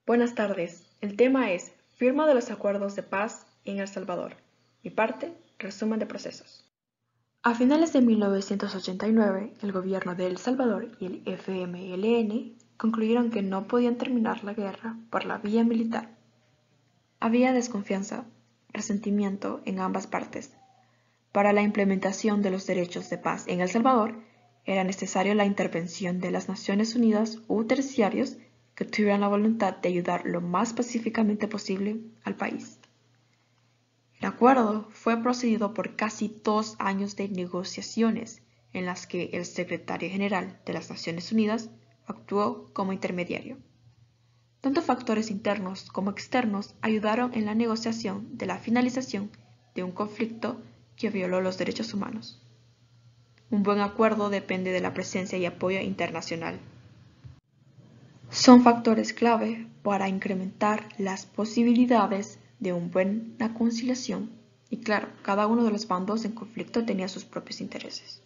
Buenas tardes. El tema es Firma de los Acuerdos de Paz en El Salvador. Mi parte, resumen de procesos. A finales de 1989, el gobierno de El Salvador y el FMLN concluyeron que no podían terminar la guerra por la vía militar. Había desconfianza, resentimiento en ambas partes. Para la implementación de los derechos de paz en El Salvador, era necesaria la intervención de las Naciones Unidas u terciarios que tuvieran la voluntad de ayudar lo más pacíficamente posible al país. El acuerdo fue precedido por casi 2 años de negociaciones en las que el secretario general de las Naciones Unidas actuó como intermediario. Tanto factores internos como externos ayudaron en la negociación de la finalización de un conflicto que violó los derechos humanos. Un buen acuerdo depende de la presencia y apoyo internacional. Son factores clave para incrementar las posibilidades de una buena conciliación y claro, cada uno de los bandos en conflicto tenía sus propios intereses.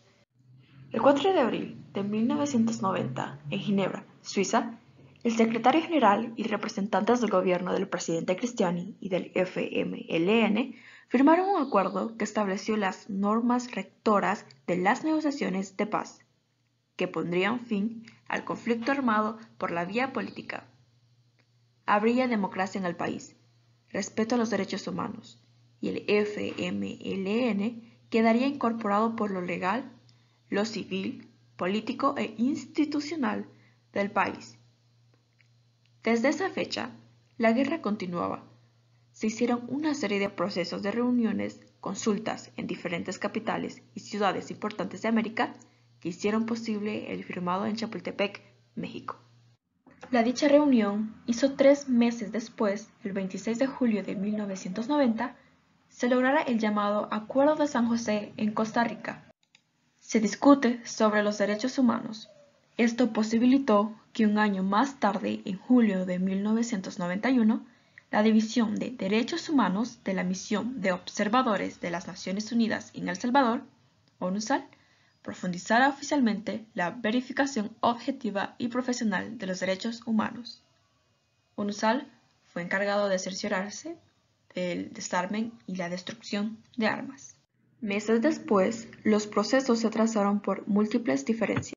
El 4 de abril de 1990, en Ginebra, Suiza, el secretario general y representantes del gobierno del presidente Cristiani y del FMLN firmaron un acuerdo que estableció las normas rectoras de las negociaciones de paz, que pondrían fin al conflicto armado por la vía política. Habría democracia en el país, respeto a los derechos humanos, y el FMLN quedaría incorporado por lo legal, lo civil, político e institucional del país. Desde esa fecha, la guerra continuaba. Se hicieron una serie de procesos de reuniones, consultas en diferentes capitales y ciudades importantes de América que hicieron posible el firmado en Chapultepec, México. La dicha reunión hizo 3 meses después, el 26 de julio de 1990, se lograra el llamado Acuerdo de San José en Costa Rica. Se discute sobre los derechos humanos. Esto posibilitó que un año más tarde, en julio de 1991, la División de Derechos Humanos de la Misión de Observadores de las Naciones Unidas en El Salvador, ONUSAL, profundizara oficialmente la verificación objetiva y profesional de los derechos humanos. ONUSAL fue encargado de cerciorarse del desarme y la destrucción de armas. Meses después, los procesos se trazaron por múltiples diferencias.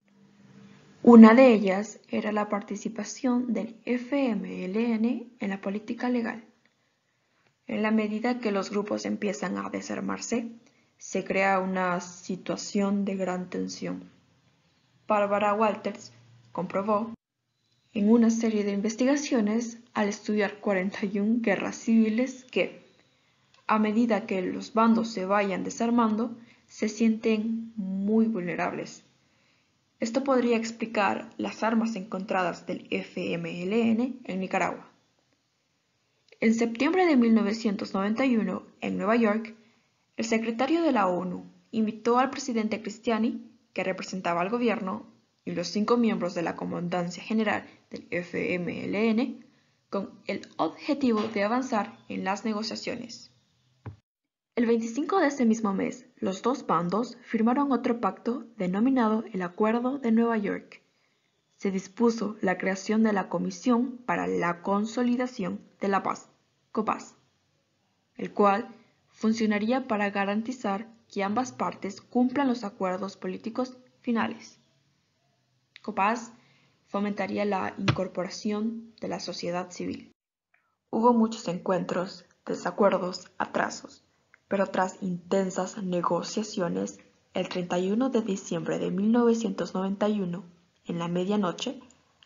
Una de ellas era la participación del FMLN en la política legal. En la medida que los grupos empiezan a desarmarse, se crea una situación de gran tensión. Barbara Walters comprobó, en una serie de investigaciones, al estudiar 41 guerras civiles que, a medida que los bandos se vayan desarmando, se sienten muy vulnerables. Esto podría explicar las armas encontradas del FMLN en Nicaragua. En septiembre de 1991, en Nueva York, el secretario de la ONU invitó al presidente Cristiani, que representaba al gobierno, y los 5 miembros de la Comandancia General del FMLN, con el objetivo de avanzar en las negociaciones. El 25 de ese mismo mes, los dos bandos firmaron otro pacto denominado el Acuerdo de Nueva York. Se dispuso la creación de la Comisión para la Consolidación de la Paz, COPAZ, el cual funcionaría para garantizar que ambas partes cumplan los acuerdos políticos finales. COPAZ fomentaría la incorporación de la sociedad civil. Hubo muchos encuentros, desacuerdos, atrasos, pero tras intensas negociaciones, el 31 de diciembre de 1991, en la medianoche,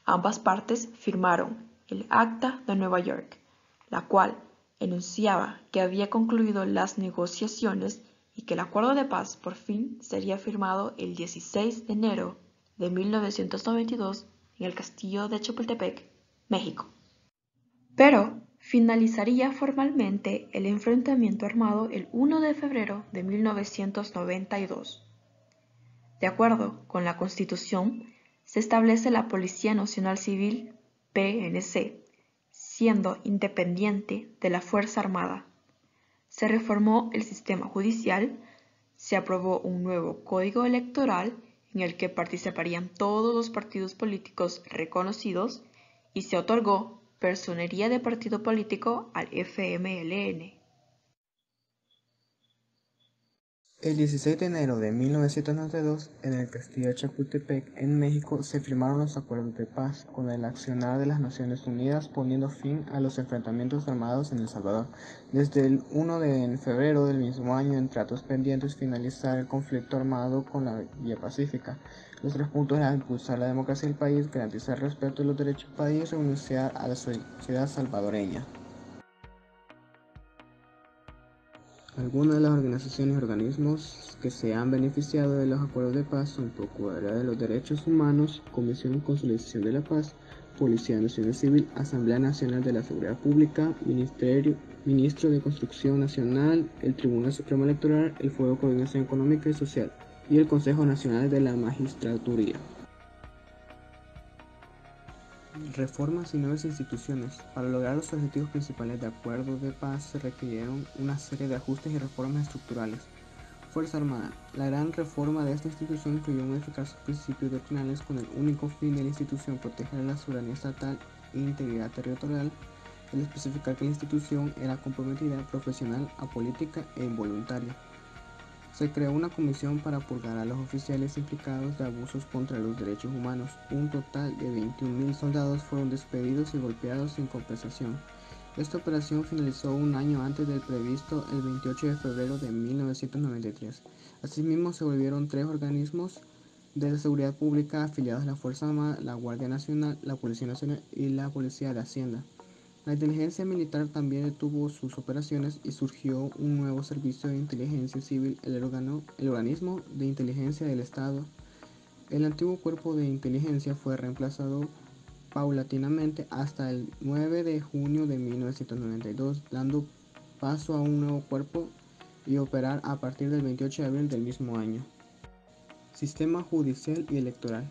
ambas partes firmaron el Acta de Nueva York, la cual enunciaba que había concluido las negociaciones y que el acuerdo de paz por fin sería firmado el 16 de enero de 1992 en el castillo de Chapultepec, México. Pero finalizaría formalmente el enfrentamiento armado el 1 de febrero de 1992. De acuerdo con la Constitución, se establece la Policía Nacional Civil, PNC, siendo independiente de la Fuerza Armada. Se reformó el sistema judicial, se aprobó un nuevo código electoral en el que participarían todos los partidos políticos reconocidos y se otorgó personería de partido político al FMLN. El 16 de enero de 1992, en el castillo de Chapultepec, en México, se firmaron los acuerdos de paz con el accionar de las Naciones Unidas, poniendo fin a los enfrentamientos armados en El Salvador. Desde el 1 de febrero del mismo año, en tratos pendientes, finalizar el conflicto armado con la vía pacífica. Los 3 puntos eran impulsar la democracia del país, garantizar el respeto de los derechos del país y renunciar a la sociedad salvadoreña. Algunas de las organizaciones y organismos que se han beneficiado de los acuerdos de paz son Procuraduría de los Derechos Humanos, Comisión de Consolidación de la Paz, Policía Nacional Civil, Asamblea Nacional de la Seguridad Pública, Ministro de Construcción Nacional, el Tribunal Supremo Electoral, el Foro de Coordinación Económica y Social y el Consejo Nacional de la Magistratura. Reformas y nuevas instituciones. Para lograr los objetivos principales de acuerdos de paz se requirieron una serie de ajustes y reformas estructurales. Fuerza Armada. La gran reforma de esta institución incluyó modificar sus principios doctrinales con el único fin de la institución proteger la soberanía estatal e integridad territorial, el especificar que la institución era comprometida, profesional, apolítica e involuntaria. Se creó una comisión para purgar a los oficiales implicados de abusos contra los derechos humanos. Un total de 21.000 soldados fueron despedidos y golpeados sin compensación. Esta operación finalizó un año antes del previsto, el 28 de febrero de 1993. Asimismo, se volvieron 3 organismos de la seguridad pública afiliados a la Fuerza Armada, la Guardia Nacional, la Policía Nacional y la Policía de Hacienda. La inteligencia militar también detuvo sus operaciones y surgió un nuevo servicio de inteligencia civil, el organismo de inteligencia del Estado. El antiguo cuerpo de inteligencia fue reemplazado paulatinamente hasta el 9 de junio de 1992, dando paso a un nuevo cuerpo y operar a partir del 28 de abril del mismo año. Sistema judicial y electoral.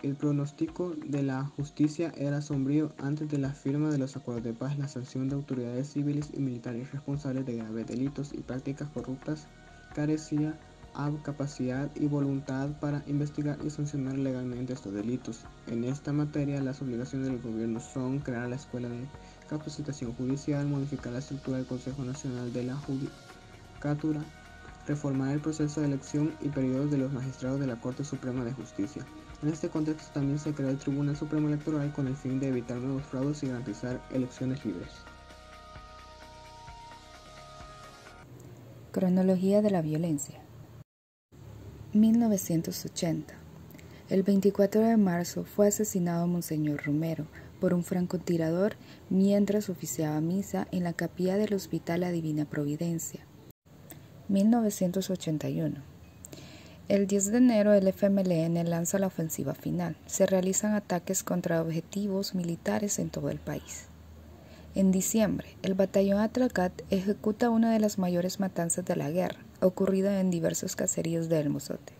El pronóstico de la justicia era sombrío antes de la firma de los acuerdos de paz. La sanción de autoridades civiles y militares responsables de graves delitos y prácticas corruptas carecía de capacidad y voluntad para investigar y sancionar legalmente estos delitos. En esta materia, las obligaciones del gobierno son crear la Escuela de Capacitación Judicial, modificar la estructura del Consejo Nacional de la Judicatura, reformar el proceso de elección y periodos de los magistrados de la Corte Suprema de Justicia. En este contexto también se creó el Tribunal Supremo Electoral con el fin de evitar nuevos fraudes y garantizar elecciones libres. Cronología de la violencia. 1980. El 24 de marzo fue asesinado Monseñor Romero por un francotirador mientras oficiaba misa en la capilla del Hospital La Divina Providencia. 1981. El 10 de enero el FMLN lanza la ofensiva final. Se realizan ataques contra objetivos militares en todo el país. En diciembre, el batallón Atracat ejecuta una de las mayores matanzas de la guerra, ocurrida en diversos caseríos de El Mozote.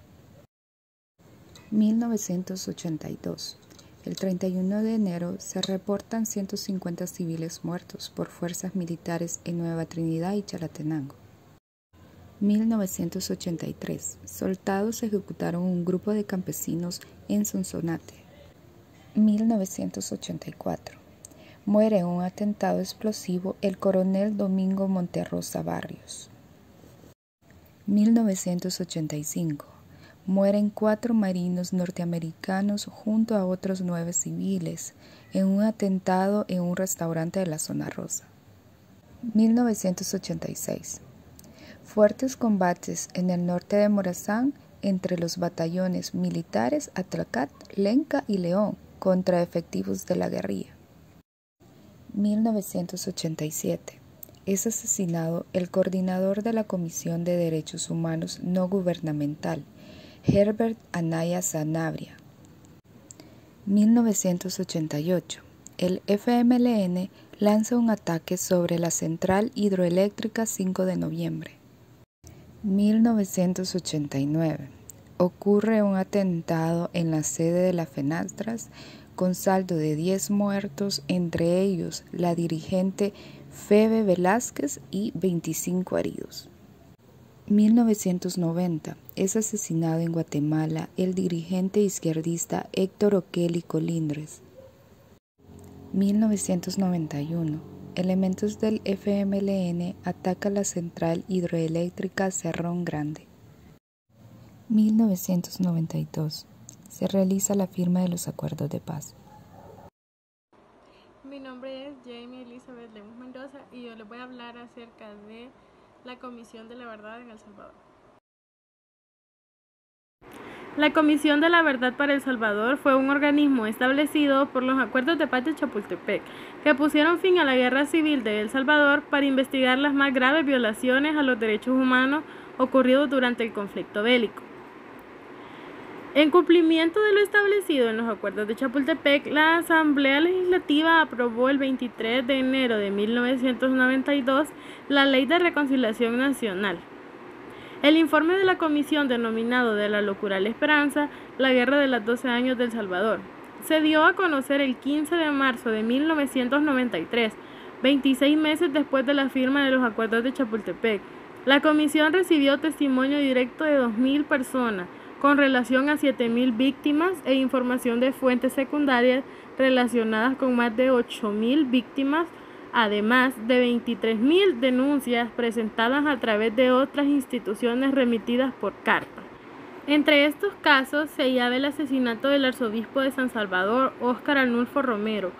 1982. El 31 de enero se reportan 150 civiles muertos por fuerzas militares en Nueva Trinidad y Chalatenango. 1983. Soldados ejecutaron un grupo de campesinos en Sonsonate. 1984. Muere en un atentado explosivo el coronel Domingo Monterrosa Barrios. 1985. Mueren 4 marinos norteamericanos junto a otros 9 civiles en un atentado en un restaurante de la Zona Rosa. 1986. Fuertes combates en el norte de Morazán entre los batallones militares Atracat, Lenca y León contra efectivos de la guerrilla. 1987. Es asesinado el coordinador de la Comisión de Derechos Humanos No Gubernamental, Herbert Anaya Sanabria. 1988. El FMLN lanza un ataque sobre la central hidroeléctrica 5 de noviembre. 1989. Ocurre un atentado en la sede de la FENATRAS con saldo de 10 muertos, entre ellos la dirigente Febe Velázquez y 25 heridos. 1990. Es asesinado en Guatemala el dirigente izquierdista Héctor O'Kelly Colindres. 1991. Elementos del FMLN atacan la central hidroeléctrica Cerrón Grande. 1992. Se realiza la firma de los acuerdos de paz. Mi nombre es Jamie Elizabeth Lemus Mendoza y yo les voy a hablar acerca de la Comisión de la Verdad en El Salvador. La Comisión de la Verdad para El Salvador fue un organismo establecido por los Acuerdos de Paz de Chapultepec, que pusieron fin a la Guerra Civil de El Salvador para investigar las más graves violaciones a los derechos humanos ocurridos durante el conflicto bélico. En cumplimiento de lo establecido en los Acuerdos de Chapultepec, la Asamblea Legislativa aprobó el 23 de enero de 1992 la Ley de Reconciliación Nacional. El informe de la comisión denominado De la locura a la esperanza, la guerra de los 12 años del Salvador, se dio a conocer el 15 de marzo de 1993, 26 meses después de la firma de los Acuerdos de Chapultepec. La comisión recibió testimonio directo de 2.000 personas con relación a 7.000 víctimas e información de fuentes secundarias relacionadas con más de 8.000 víctimas, además de 23.000 denuncias presentadas a través de otras instituciones remitidas por carta. Entre estos casos se halla el asesinato del arzobispo de San Salvador, Óscar Arnulfo Romero,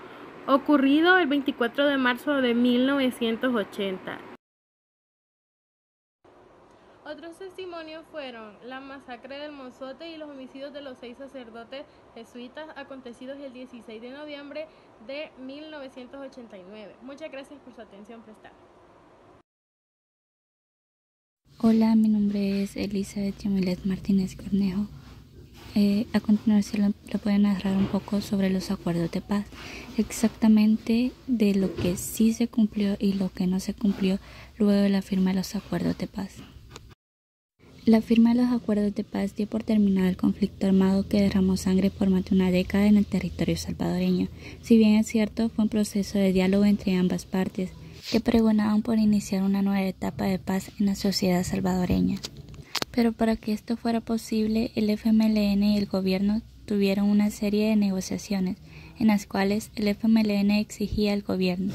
ocurrido el 24 de marzo de 1980. Otros testimonios fueron la masacre del Mozote y los homicidios de los 6 sacerdotes jesuitas acontecidos el 16 de noviembre de 1989. Muchas gracias por su atención prestada. Hola, mi nombre es Elizabeth Yamilet Martínez Cornejo. A continuación le voy a narrar un poco sobre los acuerdos de paz, exactamente de lo que sí se cumplió y lo que no se cumplió luego de la firma de los acuerdos de paz. La firma de los acuerdos de paz dio por terminado el conflicto armado que derramó sangre por más de una década en el territorio salvadoreño. Si bien es cierto, fue un proceso de diálogo entre ambas partes que pregonaban por iniciar una nueva etapa de paz en la sociedad salvadoreña. Pero para que esto fuera posible, el FMLN y el gobierno tuvieron una serie de negociaciones en las cuales el FMLN exigía al gobierno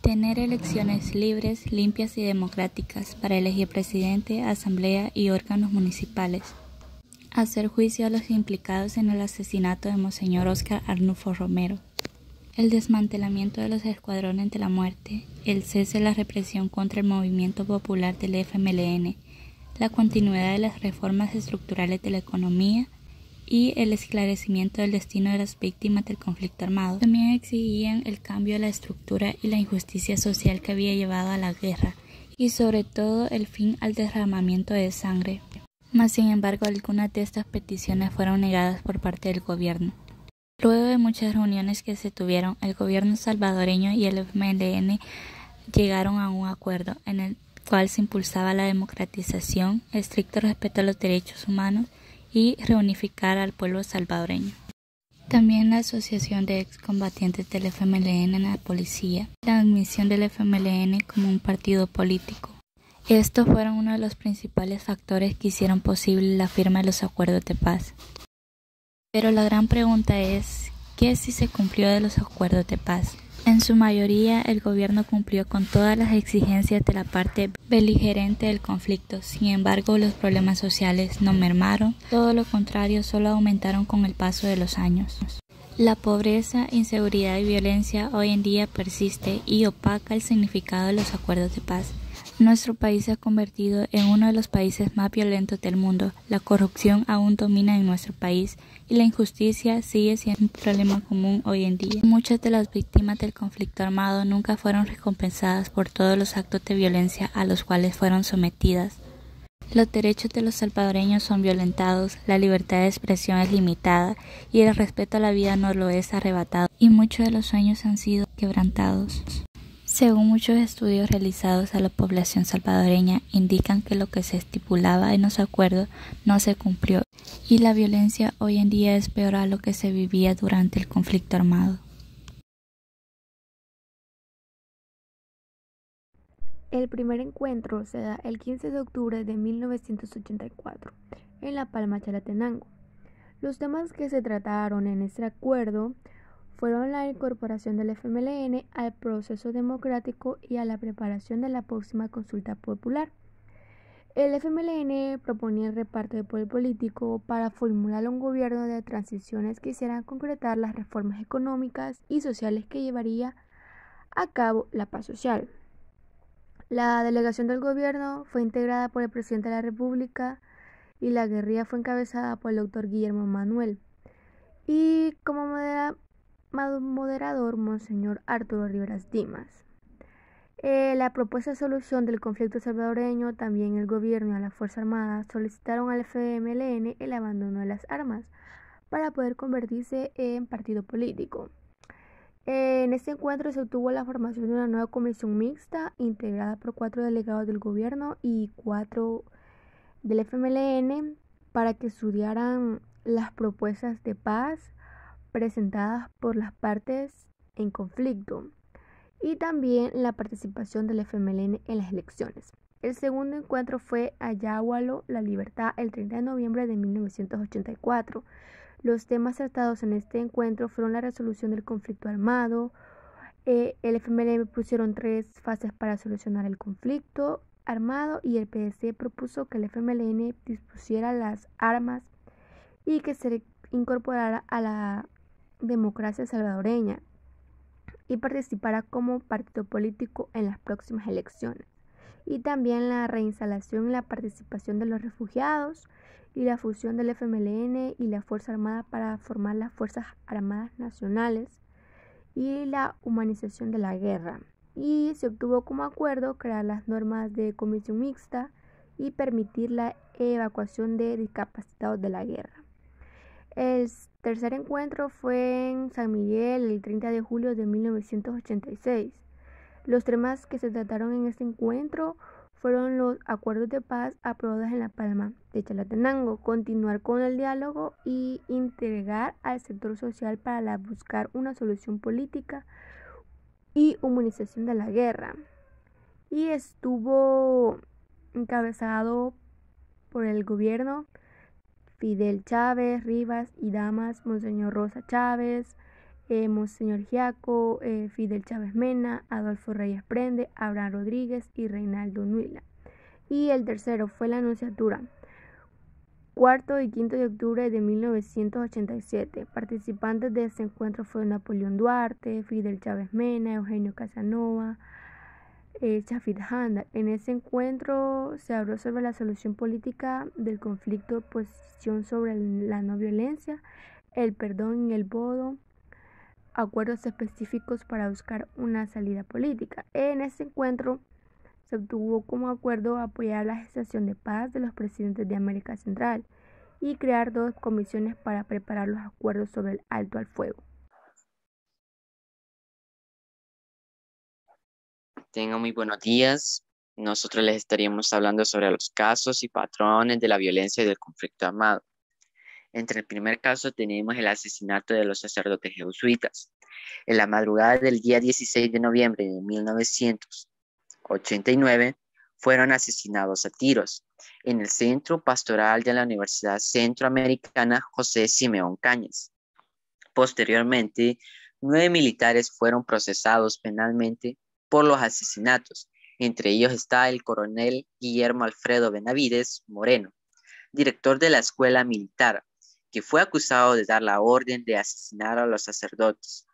tener elecciones libres, limpias y democráticas para elegir presidente, asamblea y órganos municipales. Hacer juicio a los implicados en el asesinato de Monseñor Óscar Arnulfo Romero. El desmantelamiento de los escuadrones de la muerte, el cese de la represión contra el movimiento popular del FMLN, la continuidad de las reformas estructurales de la economía y el esclarecimiento del destino de las víctimas del conflicto armado. También exigían el cambio de la estructura y la injusticia social que había llevado a la guerra, y sobre todo el fin al derramamiento de sangre. Mas, sin embargo, algunas de estas peticiones fueron negadas por parte del gobierno. Luego de muchas reuniones que se tuvieron, el gobierno salvadoreño y el FMLN llegaron a un acuerdo en el cual se impulsaba la democratización, estricto respeto a los derechos humanos y reunificar al pueblo salvadoreño. También la asociación de excombatientes del FMLN en la policía, la admisión del FMLN como un partido político. Estos fueron uno de los principales factores que hicieron posible la firma de los acuerdos de paz. Pero la gran pregunta es, ¿qué si se cumplió de los acuerdos de paz? En su mayoría, el gobierno cumplió con todas las exigencias de la parte beligerante del conflicto. Sin embargo, los problemas sociales no mermaron, todo lo contrario, solo aumentaron con el paso de los años. La pobreza, inseguridad y violencia hoy en día persiste y opaca el significado de los acuerdos de paz. Nuestro país se ha convertido en uno de los países más violentos del mundo. La corrupción aún domina en nuestro país y la injusticia sigue siendo un problema común hoy en día. Muchas de las víctimas del conflicto armado nunca fueron recompensadas por todos los actos de violencia a los cuales fueron sometidas. Los derechos de los salvadoreños son violentados, la libertad de expresión es limitada y el respeto a la vida no lo es arrebatado, y muchos de los sueños han sido quebrantados. Según muchos estudios realizados a la población salvadoreña, indican que lo que se estipulaba en los acuerdos no se cumplió y la violencia hoy en día es peor a lo que se vivía durante el conflicto armado. El primer encuentro se da el 15 de octubre de 1984 en La Palma, Chalatenango. Los temas que se trataron en este acuerdo fueron la incorporación del FMLN al proceso democrático y a la preparación de la próxima consulta popular. El FMLN proponía el reparto de poder político para formular un gobierno de transiciones que hicieran concretar las reformas económicas y sociales que llevaría a cabo la paz social. La delegación del gobierno fue integrada por el presidente de la República y la guerrilla fue encabezada por el doctor Guillermo Manuel y como moderador Monseñor Arturo Rivas Dimas. La propuesta de solución del conflicto salvadoreño, también el gobierno y a la Fuerza Armada solicitaron al FMLN el abandono de las armas para poder convertirse en partido político. En este encuentro se obtuvo la formación de una nueva comisión mixta integrada por 4 delegados del gobierno y 4 del FMLN para que estudiaran las propuestas de paz presentadas por las partes en conflicto y también la participación del FMLN en las elecciones. El segundo encuentro fue Ayahualo, la libertad, el 30 de noviembre de 1984. Los temas tratados en este encuentro fueron la resolución del conflicto armado. El FMLN pusieron 3 fases para solucionar el conflicto armado y el PDC propuso que el FMLN dispusiera las armas y que se incorporara a la democracia salvadoreña y participara como partido político en las próximas elecciones. Y también la reinstalación y la participación de los refugiados y la fusión del FMLN y la Fuerza Armada para formar las Fuerzas Armadas Nacionales y la humanización de la guerra. Y se obtuvo como acuerdo crear las normas de comisión mixta y permitir la evacuación de discapacitados de la guerra. El tercer encuentro fue en San Miguel el 30 de julio de 1986. Los temas que se trataron en este encuentro fueron los acuerdos de paz aprobados en La Palma de Chalatenango, continuar con el diálogo y integrar al sector social para buscar una solución política y humanización de la guerra. Y estuvo encabezado por el gobierno Fidel Chávez, Rivas y Damas, Monseñor Rosa Chávez, Monseñor Giaco, Fidel Chávez Mena, Adolfo Reyes Prende, Abraham Rodríguez y Reinaldo Nuila. Y el tercero fue la Anunciatura, 4 y 5 de octubre de 1987. Participantes de este encuentro fueron Napoleón Duarte, Fidel Chávez Mena, Eugenio Casanova, Chafid Handal. En ese encuentro se habló sobre la solución política del conflicto, posición sobre la no violencia, el perdón y el voto, acuerdos específicos para buscar una salida política. En ese encuentro se obtuvo como acuerdo apoyar la gestación de paz de los presidentes de América Central y crear 2 comisiones para preparar los acuerdos sobre el alto al fuego. Tengan muy buenos días. Nosotros les estaríamos hablando sobre los casos y patrones de la violencia y del conflicto armado. Entre el primer caso tenemos el asesinato de los sacerdotes jesuitas. En la madrugada del día 16 de noviembre de 1989 fueron asesinados a tiros en el Centro Pastoral de la Universidad Centroamericana José Simeón Cañas. Posteriormente, 9 militares fueron procesados penalmente por los asesinatos. Entre ellos está el coronel Guillermo Alfredo Benavides Moreno, director de la escuela militar, que fue acusado de dar la orden de asesinar a los sacerdotes.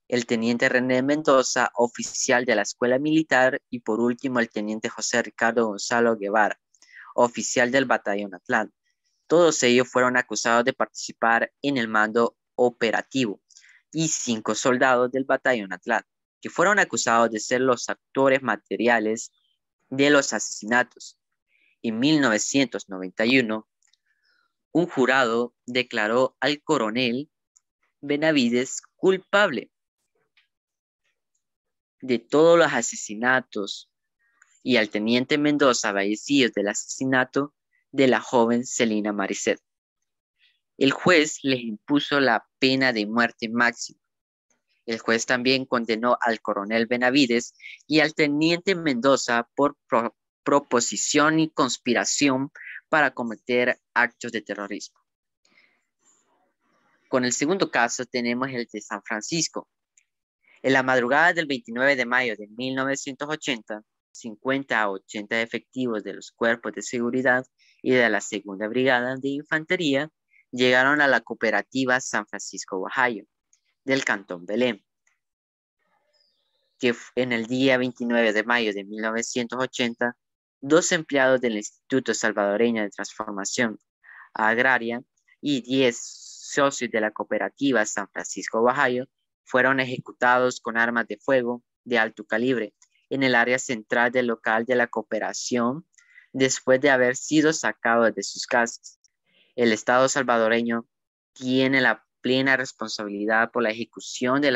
El teniente René Mendoza, oficial de la escuela militar, y por último el teniente José Ricardo Gonzalo Guevara, oficial del batallón Atlán. Todos ellos fueron acusados de participar en el mando operativo, y 5 soldados del batallón Atlán, que fueron acusados de ser los actores materiales de los asesinatos. En 1991, un jurado declaró al coronel Benavides culpable de todos los asesinatos y al teniente Mendoza fallecidos del asesinato de la joven Celina Maricet. El juez les impuso la pena de muerte máxima. El juez también condenó al coronel Benavides y al teniente Mendoza por proposición y conspiración para cometer actos de terrorismo. Con el segundo caso tenemos el de San Francisco. En la madrugada del 29 de mayo de 1980, 50 a 80 efectivos de los cuerpos de seguridad y de la Segunda Brigada de Infantería llegaron a la cooperativa San Francisco, Ohio, del Cantón Belém, que en el día 29 de mayo de 1980, 2 empleados del Instituto Salvadoreño de Transformación Agraria y 10 socios de la cooperativa San Francisco, Ohio, fueron ejecutados con armas de fuego de alto calibre en el área central del local de la cooperación después de haber sido sacados de sus casas. El Estado salvadoreño tiene la plena responsabilidad por la ejecución de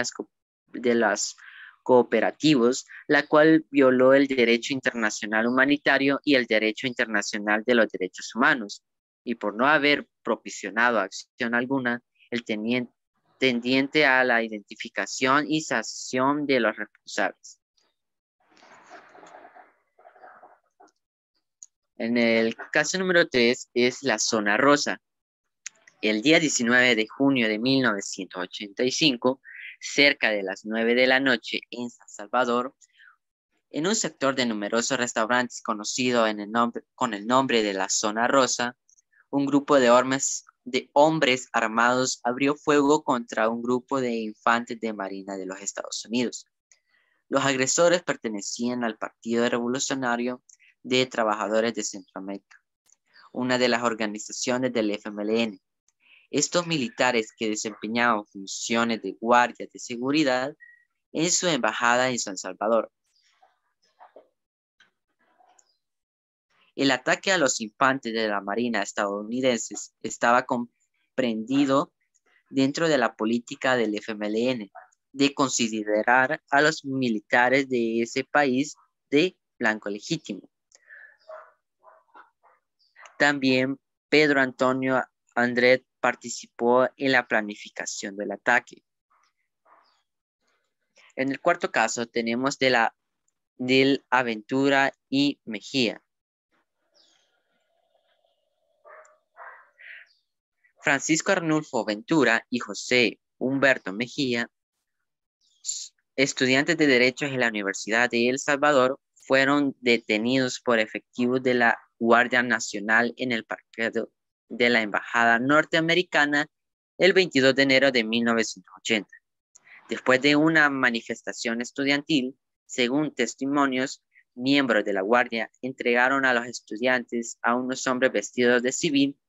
las cooperativos, la cual violó el derecho internacional humanitario y el derecho internacional de los derechos humanos, y por no haber propiciado acción alguna, el tendiente a la identificación y sanción de los responsables. En el caso número 3 es la Zona Rosa. El día 19 de junio de 1985, cerca de las 9 de la noche en San Salvador, en un sector de numerosos restaurantes conocido con el nombre de la Zona Rosa, un grupo de hombres armados abrió fuego contra un grupo de infantes de Marina de los Estados Unidos. Los agresores pertenecían al Partido Revolucionario de Trabajadores de Centroamérica, una de las organizaciones del FMLN. Estos militares que desempeñaban funciones de guardia de seguridad en su embajada en San Salvador. El ataque a los infantes de la Marina estadounidenses estaba comprendido dentro de la política del FMLN de considerar a los militares de ese país de blanco legítimo. También Pedro Antonio Andret participó en la planificación del ataque. En el cuarto caso tenemos del Aventura y Mejía. Francisco Arnulfo Ventura y José Humberto Mejía, estudiantes de Derecho en la Universidad de El Salvador, fueron detenidos por efectivos de la Guardia Nacional en el parqueo de la Embajada Norteamericana el 22 de enero de 1980. Después de una manifestación estudiantil, según testimonios, miembros de la Guardia entregaron a los estudiantes a unos hombres vestidos de civil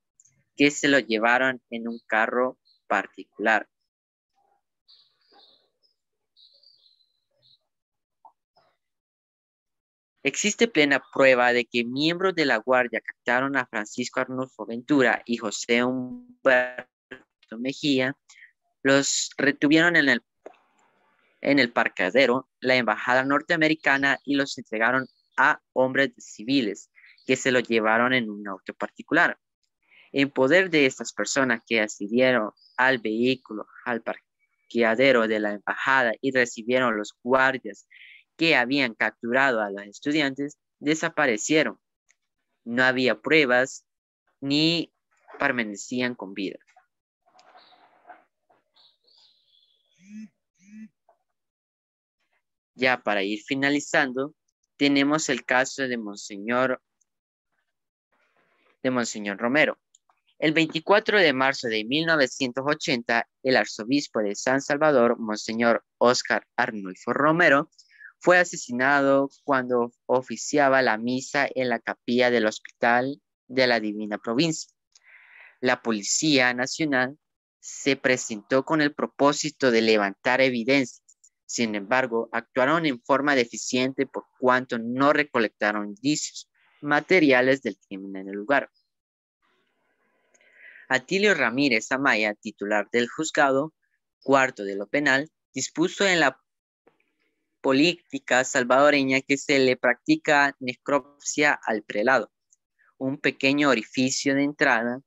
que se los llevaron en un carro particular. Existe plena prueba de que miembros de la Guardia captaron a Francisco Arnulfo Ventura y José Humberto Mejía, los retuvieron en el parqueadero, la embajada norteamericana, y los entregaron a hombres civiles que se los llevaron en un auto particular. En poder de estas personas que accedieron al vehículo, al parqueadero de la embajada y recibieron los guardias que habían capturado a los estudiantes, desaparecieron. No había pruebas ni permanecían con vida. Ya para ir finalizando, tenemos el caso de Monseñor Romero. El 24 de marzo de 1980, el arzobispo de San Salvador, Monseñor Óscar Arnulfo Romero, fue asesinado cuando oficiaba la misa en la capilla del Hospital de la Divina Provincia. La Policía Nacional se presentó con el propósito de levantar evidencias. Sin embargo, actuaron en forma deficiente por cuanto no recolectaron indicios materiales del crimen en el lugar. Atilio Ramírez Amaya, titular del juzgado cuarto de lo penal, dispuso en la política salvadoreña que se le practica necropsia al prelado, un pequeño orificio de entrada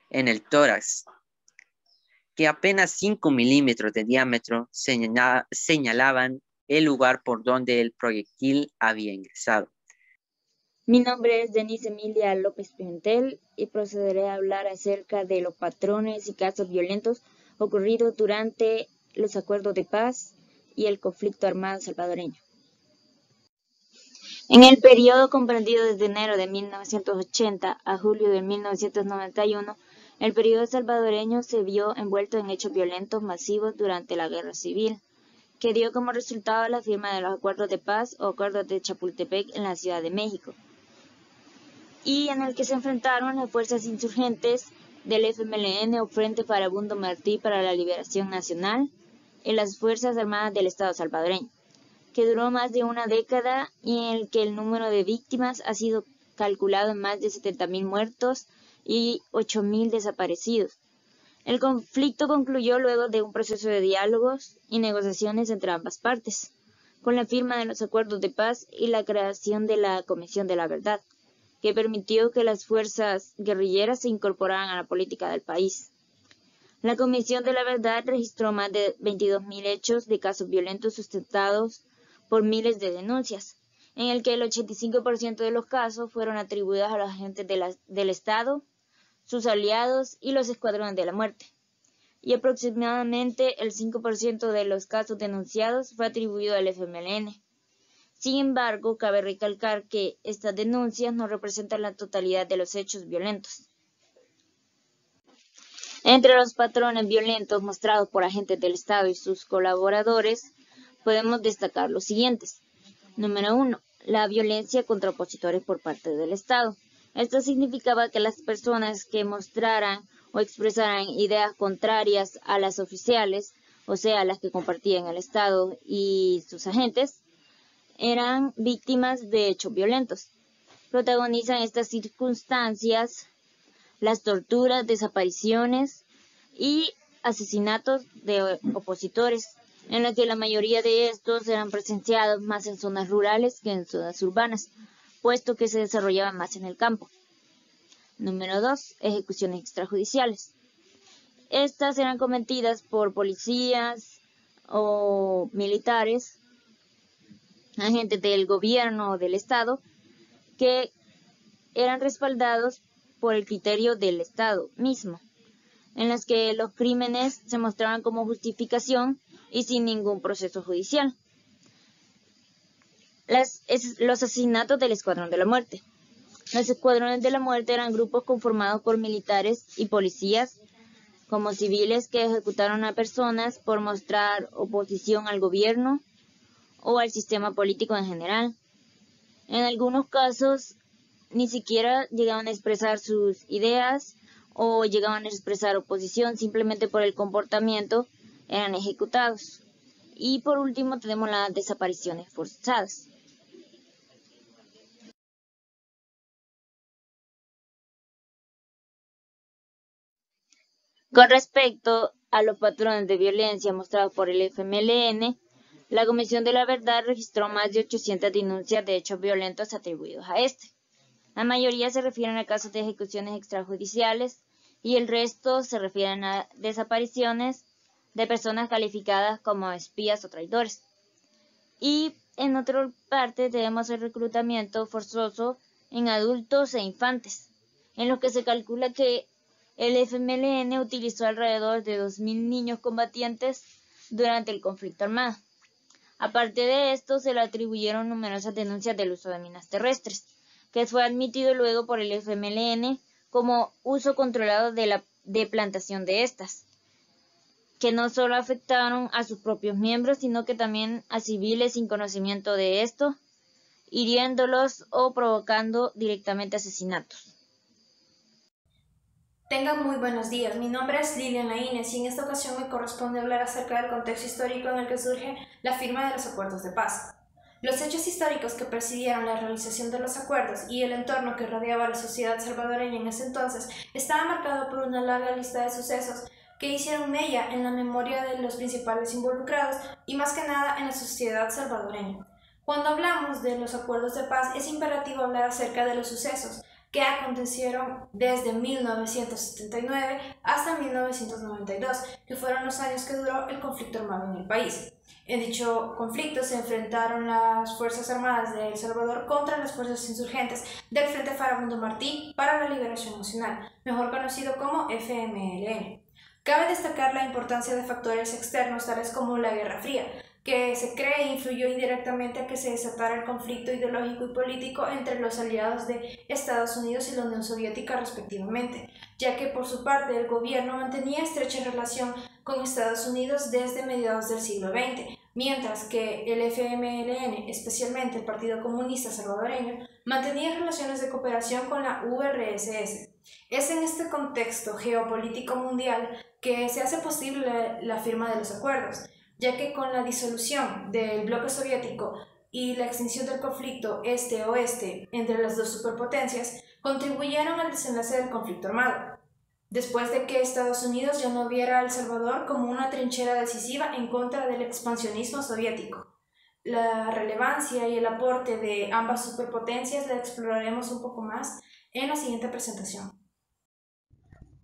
en el tórax que apenas 5 milímetros de diámetro señalaban el lugar por donde el proyectil había ingresado. Mi nombre es Denise Emilia López Pimentel y procederé a hablar acerca de los patrones y casos violentos ocurridos durante los acuerdos de paz y el conflicto armado salvadoreño. En el periodo comprendido desde enero de 1980 a julio de 1991, el periodo salvadoreño se vio envuelto en hechos violentos masivos durante la Guerra Civil, que dio como resultado la firma de los acuerdos de paz o acuerdos de Chapultepec en la Ciudad de México, y en el que se enfrentaron las fuerzas insurgentes del FMLN o Frente Farabundo Martí para la Liberación Nacional y las Fuerzas Armadas del Estado salvadoreño, que duró más de una década y en el que el número de víctimas ha sido calculado en más de 70.000 muertos y 8.000 desaparecidos. El conflicto concluyó luego de un proceso de diálogos y negociaciones entre ambas partes, con la firma de los acuerdos de paz y la creación de la Comisión de la Verdad, que permitió que las fuerzas guerrilleras se incorporaran a la política del país. La Comisión de la Verdad registró más de 22.000 hechos de casos violentos sustentados por miles de denuncias, en el que el 85% de los casos fueron atribuidos a los agentes del Estado, sus aliados y los escuadrones de la muerte, y aproximadamente el 5% de los casos denunciados fue atribuido al FMLN. Sin embargo, cabe recalcar que estas denuncias no representan la totalidad de los hechos violentos. Entre los patrones violentos mostrados por agentes del Estado y sus colaboradores, podemos destacar los siguientes. Número 1. La violencia contra opositores por parte del Estado. Esto significaba que las personas que mostraran o expresaran ideas contrarias a las oficiales, o sea, las que compartían el Estado y sus agentes, eran víctimas de hechos violentos. Protagonizan estas circunstancias las torturas, desapariciones y asesinatos de opositores, en los que la mayoría de estos eran presenciados más en zonas rurales que en zonas urbanas, puesto que se desarrollaban más en el campo. Número 2. Ejecuciones extrajudiciales. Estas eran cometidas por policías o militares, agentes del gobierno o del Estado, que eran respaldados por el criterio del Estado mismo, en las que los crímenes se mostraban como justificación y sin ningún proceso judicial. Los asesinatos del Escuadrón de la Muerte. Los Escuadrones de la Muerte eran grupos conformados por militares y policías, como civiles que ejecutaron a personas por mostrar oposición al gobierno o al sistema político en general. En algunos casos, ni siquiera llegaban a expresar sus ideas o llegaban a expresar oposición, simplemente por el comportamiento eran ejecutados. Y por último tenemos las desapariciones forzadas. Con respecto a los patrones de violencia mostrados por el FMLN, la Comisión de la Verdad registró más de 800 denuncias de hechos violentos atribuidos a este. La mayoría se refieren a casos de ejecuciones extrajudiciales y el resto se refieren a desapariciones de personas calificadas como espías o traidores. Y en otra parte tenemos el reclutamiento forzoso en adultos e infantes, en lo que se calcula que el FMLN utilizó alrededor de 2.000 niños combatientes durante el conflicto armado. Aparte de esto, se le atribuyeron numerosas denuncias del uso de minas terrestres, que fue admitido luego por el FMLN como uso controlado de plantación de estas, que no solo afectaron a sus propios miembros, sino que también a civiles sin conocimiento de esto, hiriéndolos o provocando directamente asesinatos. Tengan muy buenos días, mi nombre es Lilian Laínez y en esta ocasión me corresponde hablar acerca del contexto histórico en el que surge la firma de los acuerdos de paz. Los hechos históricos que presidieron la realización de los acuerdos y el entorno que rodeaba a la sociedad salvadoreña en ese entonces estaba marcado por una larga lista de sucesos que hicieron mella en la memoria de los principales involucrados y más que nada en la sociedad salvadoreña. Cuando hablamos de los acuerdos de paz es imperativo hablar acerca de los sucesos, que acontecieron desde 1979 hasta 1992, que fueron los años que duró el conflicto armado en el país. En dicho conflicto se enfrentaron las Fuerzas Armadas de El Salvador contra las fuerzas insurgentes del Frente Farabundo Martí para la Liberación Nacional, mejor conocido como FMLN. Cabe destacar la importancia de factores externos tales como la Guerra Fría, que se cree influyó indirectamente a que se desatara el conflicto ideológico y político entre los aliados de Estados Unidos y la Unión Soviética respectivamente, ya que por su parte el gobierno mantenía estrecha relación con Estados Unidos desde mediados del siglo XX, mientras que el FMLN, especialmente el Partido Comunista Salvadoreño, mantenía relaciones de cooperación con la URSS. Es en este contexto geopolítico mundial que se hace posible la firma de los acuerdos, ya que con la disolución del bloque soviético y la extinción del conflicto este-oeste entre las dos superpotencias, contribuyeron al desenlace del conflicto armado, después de que Estados Unidos ya no viera a El Salvador como una trinchera decisiva en contra del expansionismo soviético. La relevancia y el aporte de ambas superpotencias la exploraremos un poco más en la siguiente presentación.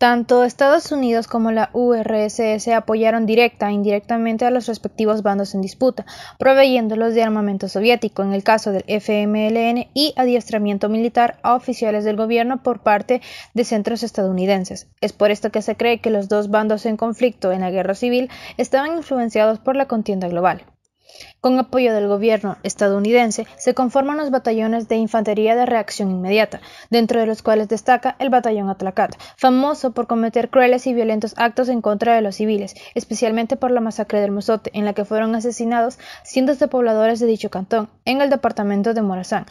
Tanto Estados Unidos como la URSS apoyaron directa e indirectamente a los respectivos bandos en disputa, proveyéndolos de armamento soviético en el caso del FMLN y adiestramiento militar a oficiales del gobierno por parte de centros estadounidenses. Es por esto que se cree que los dos bandos en conflicto en la guerra civil estaban influenciados por la contienda global. Con apoyo del gobierno estadounidense, se conforman los batallones de infantería de reacción inmediata, dentro de los cuales destaca el batallón Atlacat, famoso por cometer crueles y violentos actos en contra de los civiles, especialmente por la masacre del Mozote, en la que fueron asesinados cientos de pobladores de dicho cantón, en el departamento de Morazán.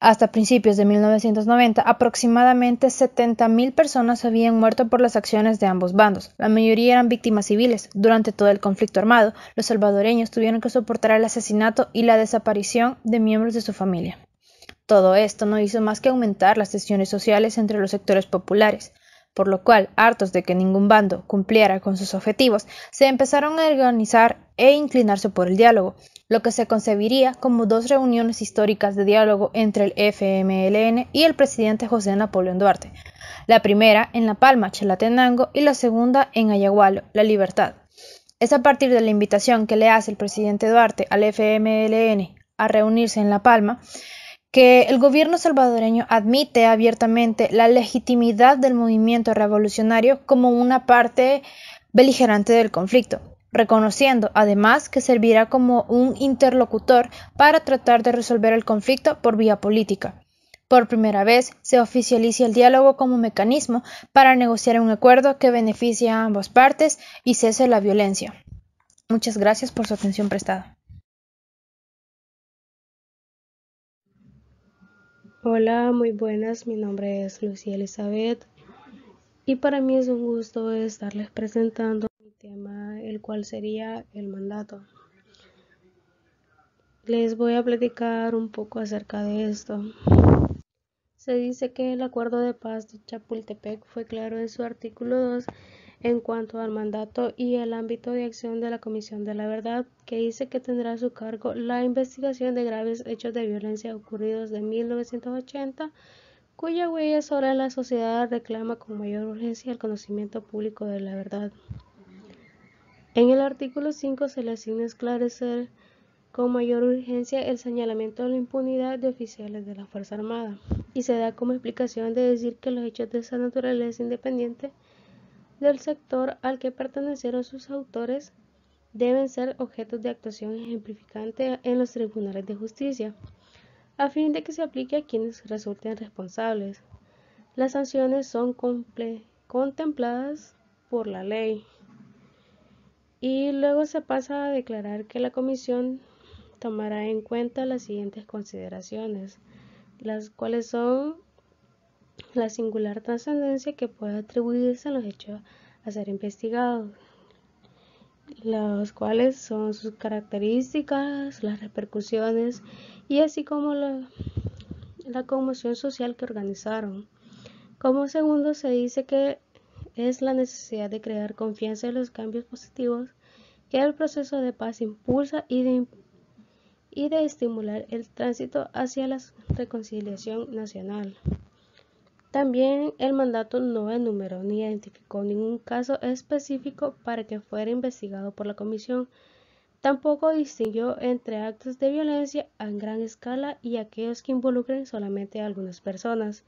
Hasta principios de 1990, aproximadamente 70.000 personas habían muerto por las acciones de ambos bandos. La mayoría eran víctimas civiles. Durante todo el conflicto armado, los salvadoreños tuvieron que soportar el asesinato y la desaparición de miembros de su familia. Todo esto no hizo más que aumentar las tensiones sociales entre los sectores populares, por lo cual, hartos de que ningún bando cumpliera con sus objetivos, se empezaron a organizar e inclinarse por el diálogo, lo que se concebiría como dos reuniones históricas de diálogo entre el FMLN y el presidente José Napoleón Duarte, la primera en La Palma, Chalatenango, y la segunda en Ayagualo, La Libertad. Es a partir de la invitación que le hace el presidente Duarte al FMLN a reunirse en La Palma, que el gobierno salvadoreño admite abiertamente la legitimidad del movimiento revolucionario como una parte beligerante del conflicto, reconociendo además que servirá como un interlocutor para tratar de resolver el conflicto por vía política. Por primera vez se oficializa el diálogo como mecanismo para negociar un acuerdo que beneficie a ambas partes y cese la violencia. Muchas gracias por su atención prestada. Hola, muy buenas, mi nombre es Lucía Elizabeth y para mí es un gusto estarles presentando mi tema, el cual sería el mandato. Les voy a platicar un poco acerca de esto. Se dice que el Acuerdo de Paz de Chapultepec fue claro en su artículo 2 en cuanto al mandato y el ámbito de acción de la Comisión de la Verdad, que dice que tendrá a su cargo la investigación de graves hechos de violencia ocurridos de 1980, cuya huella sobre la sociedad reclama con mayor urgencia el conocimiento público de la verdad. En el artículo 5 se le asigna esclarecer con mayor urgencia el señalamiento de la impunidad de oficiales de la Fuerza Armada, y se da como explicación de decir que los hechos de esa naturaleza independiente del sector al que pertenecieron sus autores deben ser objetos de actuación ejemplificante en los tribunales de justicia, a fin de que se aplique a quienes resulten responsables. Las sanciones son contempladas por la ley. Y luego se pasa a declarar que la comisión tomará en cuenta las siguientes consideraciones, las cuales son la singular trascendencia que puede atribuirse a los hechos a ser investigados, los cuales son sus características, las repercusiones y así como la conmoción social que organizaron. Como segundo se dice que es la necesidad de crear confianza en los cambios positivos que el proceso de paz impulsa y de estimular el tránsito hacia la reconciliación nacional. También el mandato no enumeró ni identificó ningún caso específico para que fuera investigado por la comisión. Tampoco distinguió entre actos de violencia a gran escala y aquellos que involucren solamente a algunas personas.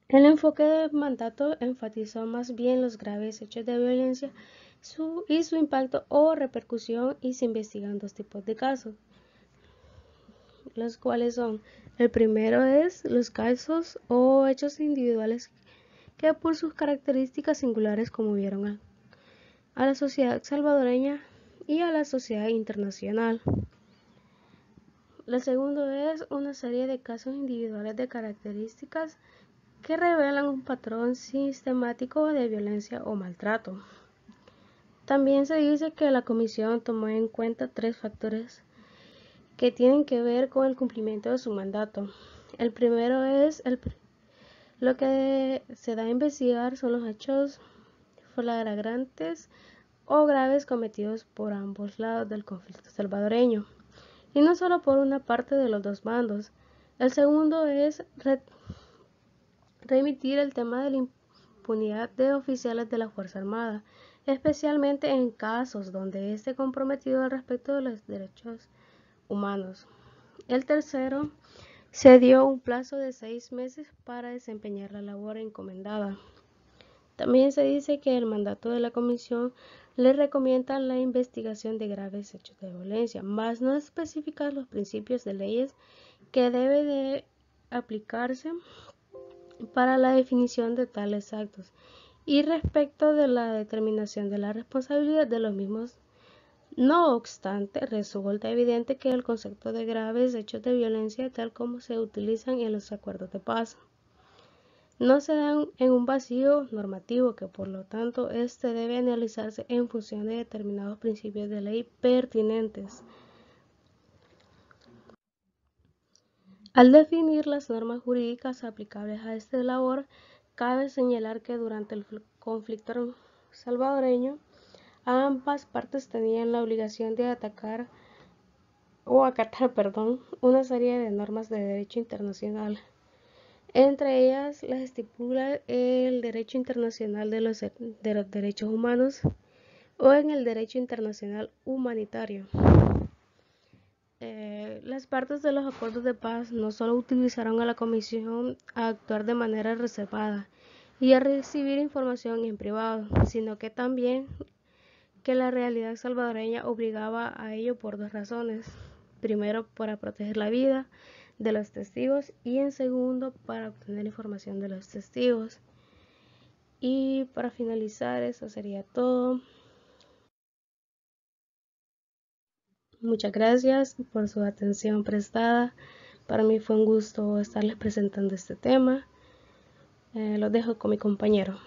El enfoque del mandato enfatizó más bien los graves hechos de violencia y su impacto o repercusión, y se investigan dos tipos de casos, los cuales son: el primero es los casos o hechos individuales que por sus características singulares conmovieron a la sociedad salvadoreña y a la sociedad internacional. El segundo es una serie de casos individuales de características que revelan un patrón sistemático de violencia o maltrato. También se dice que la comisión tomó en cuenta tres factores que tienen que ver con el cumplimiento de su mandato. El primero es lo que se da a investigar son los hechos flagrantes o graves cometidos por ambos lados del conflicto salvadoreño, y no solo por una parte de los dos bandos. El segundo es remitir el tema de la impunidad de oficiales de la Fuerza Armada, especialmente en casos donde esté comprometido al respecto de los derechos humanos. El tercero, se dio un plazo de 6 meses para desempeñar la labor encomendada. También se dice que el mandato de la comisión le recomienda la investigación de graves hechos de violencia, más no especificar los principios de leyes que debe de aplicarse para la definición de tales actos y respecto de la determinación de la responsabilidad de los mismos. No obstante, resulta evidente que el concepto de graves hechos de violencia, tal como se utilizan en los acuerdos de paz, no se dan en un vacío normativo, que por lo tanto este debe analizarse en función de determinados principios de ley pertinentes. Al definir las normas jurídicas aplicables a esta labor, cabe señalar que durante el conflicto salvadoreño, ambas partes tenían la obligación de acatar una serie de normas de derecho internacional. Entre ellas las estipula el derecho internacional de los derechos humanos o en el derecho internacional humanitario. Las partes de los acuerdos de paz no solo utilizaron a la comisión a actuar de manera reservada y a recibir información en privado, sino que también que la realidad salvadoreña obligaba a ello por dos razones: primero, para proteger la vida de los testigos, y en segundo, para obtener información de los testigos. Y para finalizar, eso sería todo. Muchas gracias por su atención prestada. Para mí fue un gusto estarles presentando este tema. Lo dejo con mi compañero.